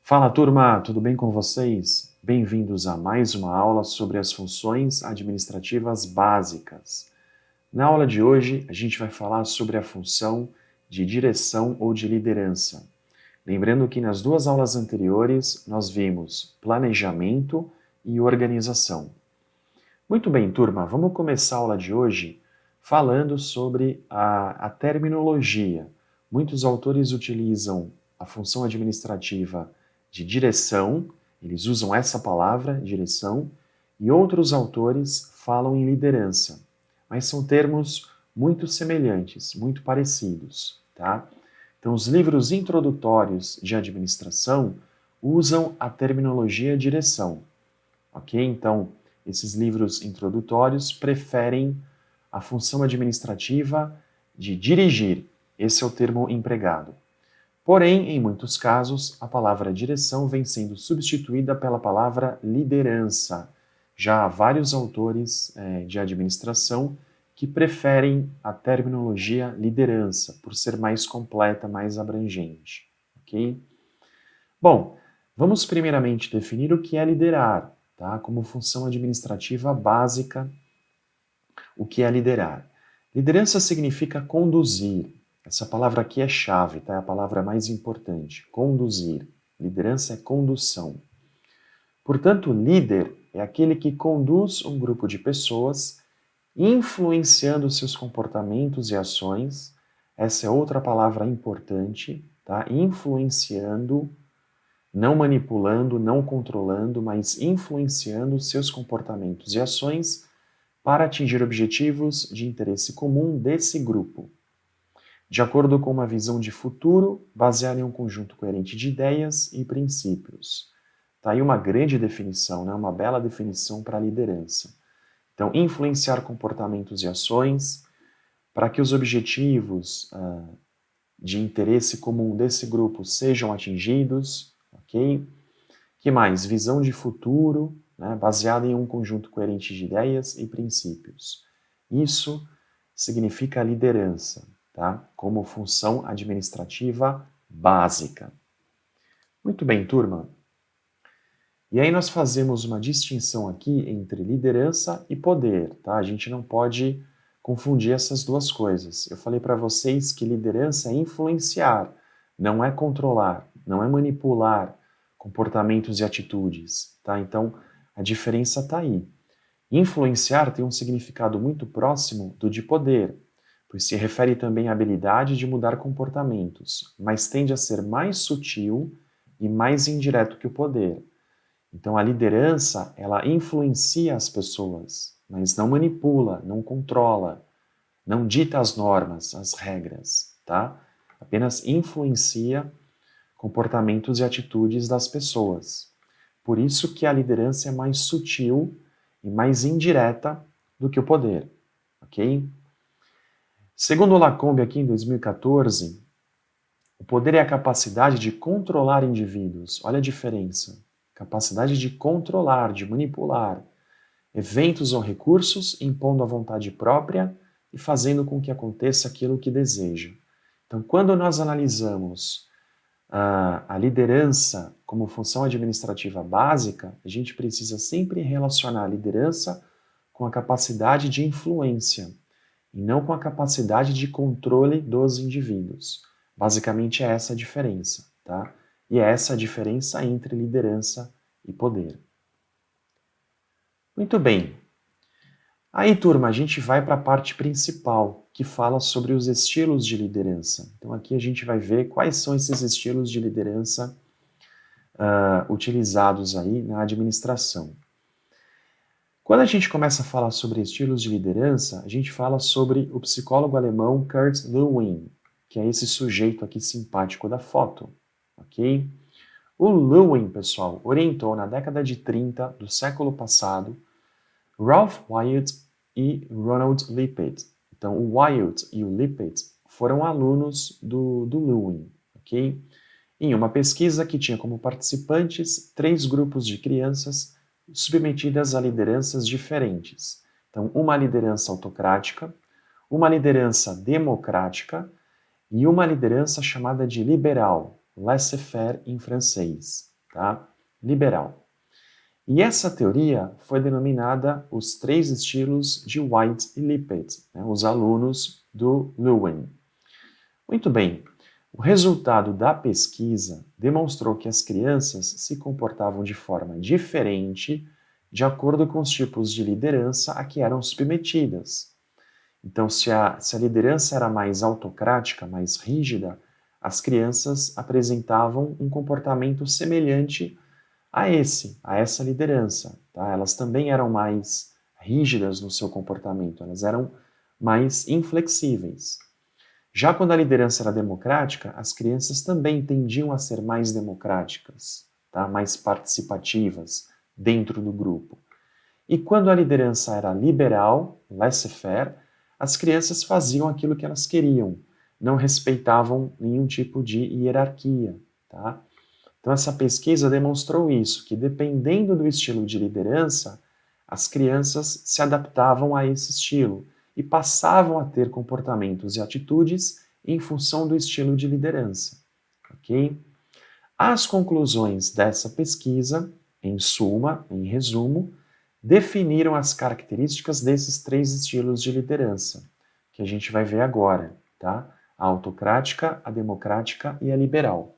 Fala turma, tudo bem com vocês? Bem-vindos a mais uma aula sobre as funções administrativas básicas. Na aula de hoje, a gente vai falar sobre a função de direção ou de liderança. Lembrando que nas duas aulas anteriores nós vimos planejamento e organização. Muito bem, turma, vamos começar a aula de hoje falando sobre a terminologia. Muitos autores utilizam a função administrativa de direção, eles usam essa palavra, direção, e outros autores falam em liderança, mas são termos muito semelhantes, muito parecidos, tá? Então, os livros introdutórios de administração usam a terminologia direção, ok? Então, esses livros introdutórios preferem a função administrativa de dirigir, esse é o termo empregado. Porém, em muitos casos, a palavra direção vem sendo substituída pela palavra liderança. Já há vários autores de administração que preferem a terminologia liderança, por ser mais completa, mais abrangente. Ok? Bom, vamos primeiramente definir o que é liderar, tá? Como função administrativa básica, o que é liderar? Liderança significa conduzir. Essa palavra aqui é chave, tá? É a palavra mais importante. Conduzir. Liderança é condução. Portanto, líder é aquele que conduz um grupo de pessoas, influenciando seus comportamentos e ações. Essa é outra palavra importante, tá? Influenciando, não manipulando, não controlando, mas influenciando seus comportamentos e ações para atingir objetivos de interesse comum desse grupo, de acordo com uma visão de futuro baseada em um conjunto coerente de ideias e princípios. Está aí uma grande definição, né? Uma bela definição para a liderança. Então, influenciar comportamentos e ações para que os objetivos de interesse comum desse grupo sejam atingidos, ok? Que mais? Visão de futuro, né, baseada em um conjunto coerente de ideias e princípios. Isso significa liderança, tá? Como função administrativa básica. Muito bem, turma. E aí nós fazemos uma distinção aqui entre liderança e poder, tá? A gente não pode confundir essas duas coisas. Eu falei para vocês que liderança é influenciar, não é controlar, não é manipular comportamentos e atitudes, tá? Então, a diferença está aí. Influenciar tem um significado muito próximo do de poder, pois se refere também à habilidade de mudar comportamentos, mas tende a ser mais sutil e mais indireto que o poder. Então, a liderança, ela influencia as pessoas, mas não manipula, não controla, não dita as normas, as regras, tá? Apenas influencia comportamentos e atitudes das pessoas. Por isso que a liderança é mais sutil e mais indireta do que o poder, ok? Segundo Lacombe, aqui em 2014, o poder é a capacidade de controlar indivíduos. Olha a diferença. Capacidade de controlar, de manipular eventos ou recursos, impondo a vontade própria e fazendo com que aconteça aquilo que deseja. Então, quando nós analisamos a liderança como função administrativa básica, a gente precisa sempre relacionar a liderança com a capacidade de influência e não com a capacidade de controle dos indivíduos. Basicamente é essa a diferença, tá? E é essa a diferença entre liderança e poder. Muito bem. Aí, turma, a gente vai para a parte principal, que fala sobre os estilos de liderança. Então, aqui a gente vai ver quais são esses estilos de liderança utilizados aí na administração. Quando a gente começa a falar sobre estilos de liderança, a gente fala sobre o psicólogo alemão Kurt Lewin, que é esse sujeito aqui simpático da foto, ok? O Lewin, pessoal, orientou na década de 30 do século passado Ralph Wyatt e Ronald Lippitt. Então, o Wyatt e o Lippitt foram alunos do Lewin, ok? Em uma pesquisa que tinha como participantes 3 grupos de crianças submetidas a lideranças diferentes. Então, uma liderança autocrática, uma liderança democrática e uma liderança chamada de liberal, laissez-faire em francês. tá? Liberal. E essa teoria foi denominada os 3 estilos de White e Lippett, né, os alunos do Lewin. Muito bem, o resultado da pesquisa demonstrou que as crianças se comportavam de forma diferente de acordo com os tipos de liderança a que eram submetidas. Então, se a liderança era mais autocrática, mais rígida, as crianças apresentavam um comportamento semelhante a essa liderança. Tá? Elas também eram mais rígidas no seu comportamento, elas eram mais inflexíveis. Já quando a liderança era democrática, as crianças também tendiam a ser mais democráticas, tá? Mais participativas dentro do grupo. E quando a liderança era liberal, laissez-faire, as crianças faziam aquilo que elas queriam, não respeitavam nenhum tipo de hierarquia. Tá? Então essa pesquisa demonstrou isso, que dependendo do estilo de liderança, as crianças se adaptavam a esse estilo e passavam a ter comportamentos e atitudes em função do estilo de liderança. Ok? As conclusões dessa pesquisa, em suma, em resumo, definiram as características desses 3 estilos de liderança, que a gente vai ver agora, tá? A autocrática, a democrática e a liberal.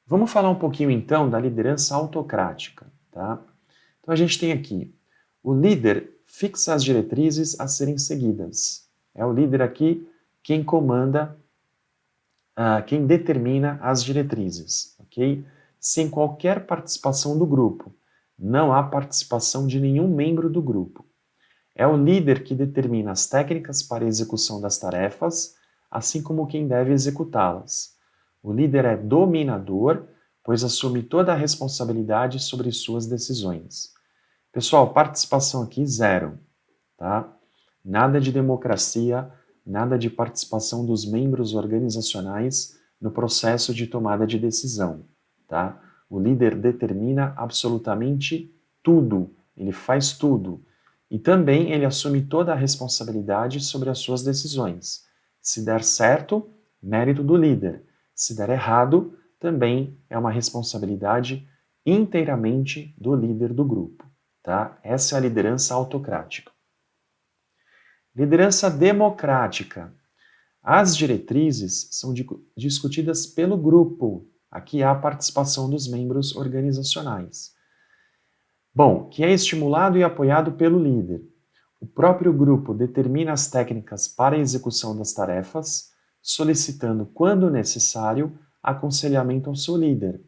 Vamos falar um pouquinho então da liderança autocrática, tá? Então a gente tem aqui, o líder fixa as diretrizes a serem seguidas. É o líder aqui quem comanda, quem determina as diretrizes, ok? Sem qualquer participação do grupo. Não há participação de nenhum membro do grupo. É o líder que determina as técnicas para a execução das tarefas, assim como quem deve executá-las. O líder é dominador, pois assume toda a responsabilidade sobre suas decisões. Pessoal, participação aqui 0, tá? Nada de democracia, nada de participação dos membros organizacionais no processo de tomada de decisão, tá? O líder determina absolutamente tudo, ele faz tudo. E também ele assume toda a responsabilidade sobre as suas decisões. Se der certo, mérito do líder. Se der errado, também é uma responsabilidade inteiramente do líder do grupo. Tá? Essa é a liderança autocrática. Liderança democrática. As diretrizes são discutidas pelo grupo. Aqui há a participação dos membros organizacionais. Bom, que é estimulado e apoiado pelo líder. O próprio grupo determina as técnicas para a execução das tarefas, solicitando, quando necessário, aconselhamento ao seu líder.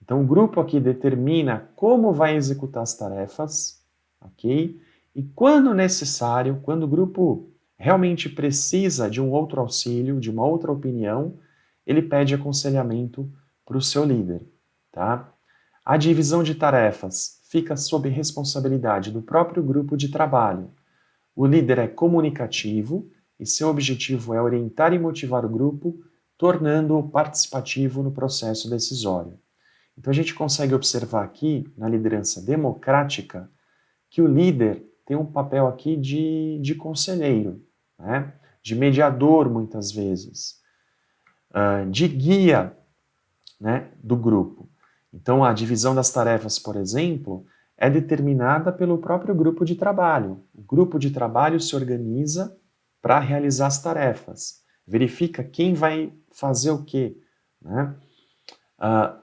Então, o grupo aqui determina como vai executar as tarefas, ok? E quando necessário, quando o grupo realmente precisa de um outro auxílio, de uma outra opinião, ele pede aconselhamento para o seu líder, tá? A divisão de tarefas fica sob responsabilidade do próprio grupo de trabalho. O líder é comunicativo e seu objetivo é orientar e motivar o grupo, tornando-o participativo no processo decisório. Então a gente consegue observar aqui, na liderança democrática, que o líder tem um papel aqui de conselheiro, né? De mediador, muitas vezes, de guia, né, do grupo. Então, a divisão das tarefas, por exemplo, é determinada pelo próprio grupo de trabalho. O grupo de trabalho se organiza para realizar as tarefas, verifica quem vai fazer o quê, né?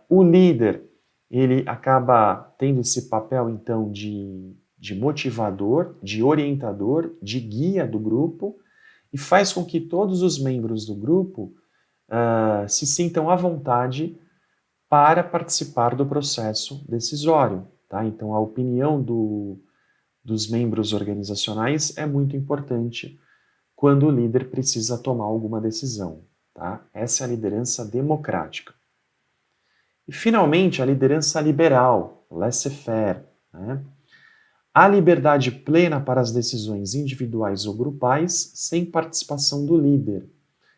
O líder, ele acaba tendo esse papel, então, de motivador, de orientador, de guia do grupo, e faz com que todos os membros do grupo se sintam à vontade para participar do processo decisório. Tá? Então, a opinião dos membros organizacionais é muito importante quando o líder precisa tomar alguma decisão. Tá? Essa é a liderança democrática. E, finalmente, a liderança liberal, laissez-faire. Né? Há liberdade plena para as decisões individuais ou grupais sem participação do líder.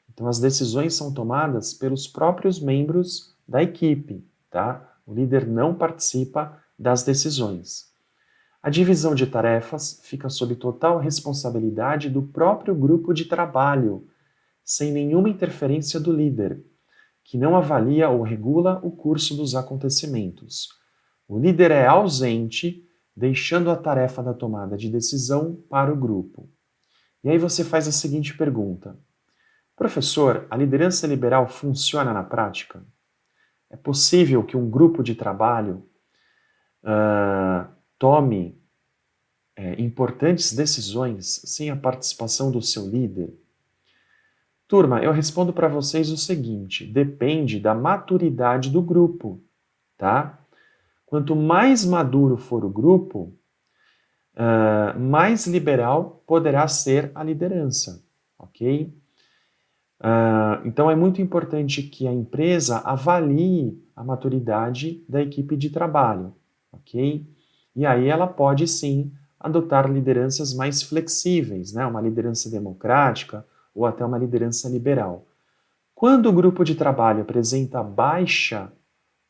Então, as decisões são tomadas pelos próprios membros da equipe, tá? O líder não participa das decisões. A divisão de tarefas fica sob total responsabilidade do próprio grupo de trabalho, sem nenhuma interferência do líder, que não avalia ou regula o curso dos acontecimentos. O líder é ausente, deixando a tarefa da tomada de decisão para o grupo. E aí você faz a seguinte pergunta: professor, a liderança liberal funciona na prática? É possível que um grupo de trabalho tome importantes decisões sem a participação do seu líder? Turma, eu respondo para vocês o seguinte: depende da maturidade do grupo, tá? Quanto mais maduro for o grupo, mais liberal poderá ser a liderança, ok? Então é muito importante que a empresa avalie a maturidade da equipe de trabalho, ok? E aí ela pode sim adotar lideranças mais flexíveis, né? Uma liderança democrática ou até uma liderança liberal. Quando o grupo de trabalho apresenta baixa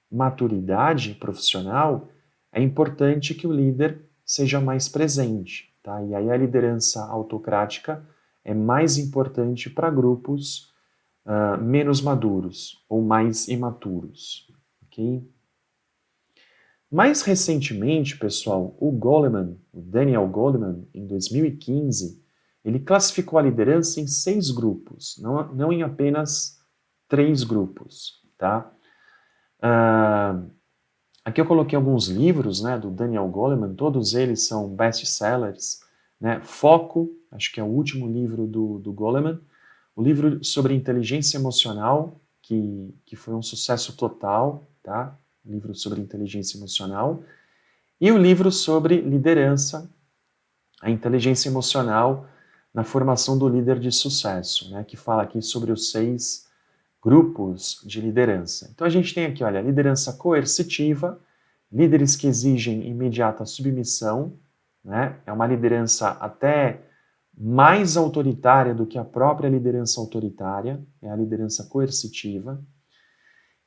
maturidade profissional, é importante que o líder seja mais presente, tá? E aí a liderança autocrática é mais importante para grupos menos maduros ou mais imaturos, ok? Mais recentemente, pessoal, o Daniel Goleman, em 2015, ele classificou a liderança em 6 grupos, não em apenas 3 grupos, tá? Aqui eu coloquei alguns livros, né, do Daniel Goleman, todos eles são best-sellers, né? Foco, acho que é o último livro do Goleman, o livro sobre inteligência emocional, que foi um sucesso total, tá? O livro sobre inteligência emocional, e o livro sobre liderança, a inteligência emocional na formação do líder de sucesso, né? Que fala aqui sobre os 6 grupos de liderança. Então a gente tem aqui, olha, liderança coercitiva, líderes que exigem imediata submissão, né? É uma liderança até mais autoritária do que a própria liderança autoritária, é a liderança coercitiva.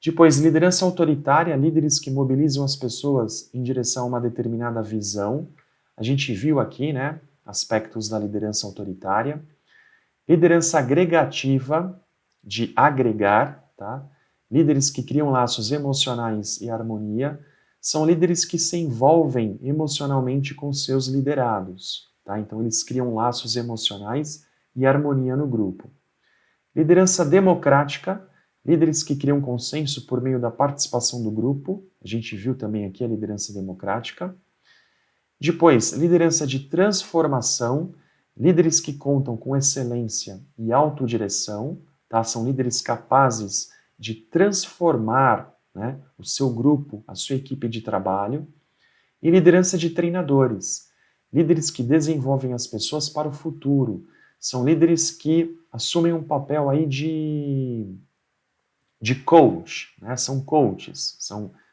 Depois, liderança autoritária, líderes que mobilizam as pessoas em direção a uma determinada visão. A gente viu aqui, né, aspectos da liderança autoritária. Liderança agregativa, de agregar, tá? Líderes que criam laços emocionais e harmonia são líderes que se envolvem emocionalmente com seus liderados, tá? Então eles criam laços emocionais e harmonia no grupo. Liderança democrática, líderes que criam consenso por meio da participação do grupo. A gente viu também aqui a liderança democrática. Depois, liderança de transformação, líderes que contam com excelência e autodireção, tá? São líderes capazes de transformar, né, o seu grupo, a sua equipe de trabalho. E liderança de treinadores, líderes que desenvolvem as pessoas para o futuro. São líderes que assumem um papel aí de coach, né? São coaches,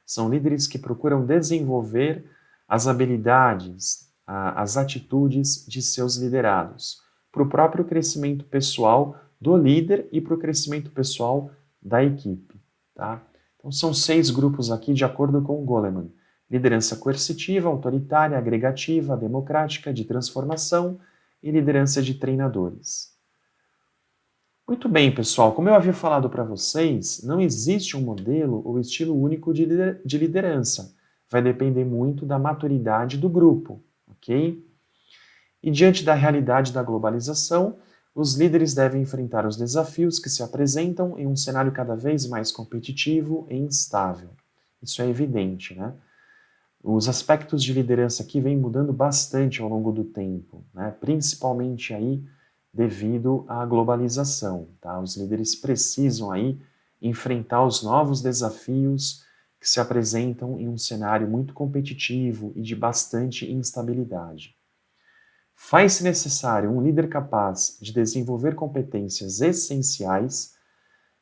são líderes que procuram desenvolver as habilidades, as atitudes de seus liderados, para o próprio crescimento pessoal do líder e para o crescimento pessoal da equipe, tá? Então são 6 grupos aqui de acordo com o Goleman: liderança coercitiva, autoritária, agregativa, democrática, de transformação e liderança de treinadores. Muito bem, pessoal, como eu havia falado para vocês, não existe um modelo ou estilo único de liderança. Vai depender muito da maturidade do grupo, ok? E diante da realidade da globalização, os líderes devem enfrentar os desafios que se apresentam em um cenário cada vez mais competitivo e instável. Isso é evidente, né? Os aspectos de liderança aqui vêm mudando bastante ao longo do tempo, né? Principalmente aí devido à globalização, tá? Os líderes precisam aí enfrentar os novos desafios que se apresentam em um cenário muito competitivo e de bastante instabilidade. Faz-se necessário um líder capaz de desenvolver competências essenciais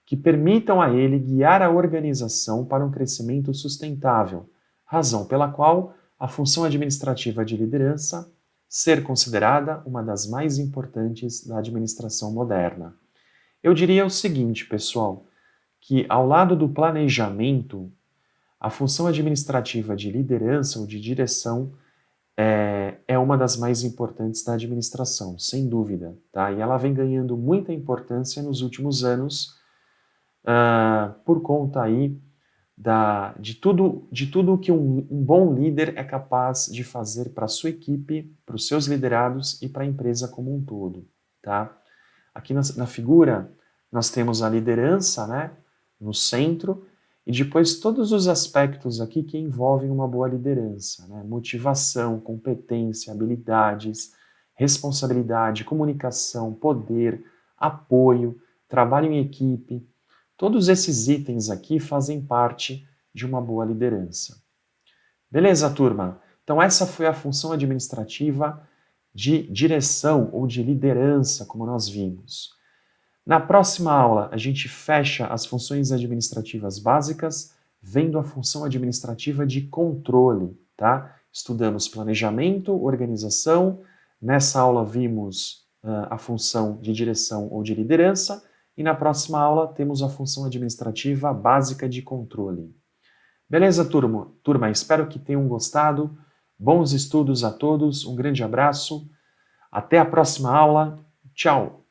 que permitam a ele guiar a organização para um crescimento sustentável, razão pela qual a função administrativa de liderança ser considerada uma das mais importantes da administração moderna. Eu diria o seguinte, pessoal, que ao lado do planejamento, a função administrativa de liderança ou de direção é uma das mais importantes da administração, sem dúvida, tá? E ela vem ganhando muita importância nos últimos anos, por conta aí de tudo que um bom líder é capaz de fazer para a sua equipe, para os seus liderados e para a empresa como um todo, tá? Aqui na figura nós temos a liderança, né, no centro, e depois todos os aspectos aqui que envolvem uma boa liderança, né? Motivação, competência, habilidades, responsabilidade, comunicação, poder, apoio, trabalho em equipe. Todos esses itens aqui fazem parte de uma boa liderança. Beleza, turma? Então essa foi a função administrativa de direção ou de liderança, como nós vimos. Na próxima aula, a gente fecha as funções administrativas básicas, vendo a função administrativa de controle, tá? Estudamos planejamento, organização. Nessa aula vimos a função de direção ou de liderança. E na próxima aula temos a função administrativa básica de controle. Beleza, turma? Turma, espero que tenham gostado. Bons estudos a todos, um grande abraço. Até a próxima aula. Tchau!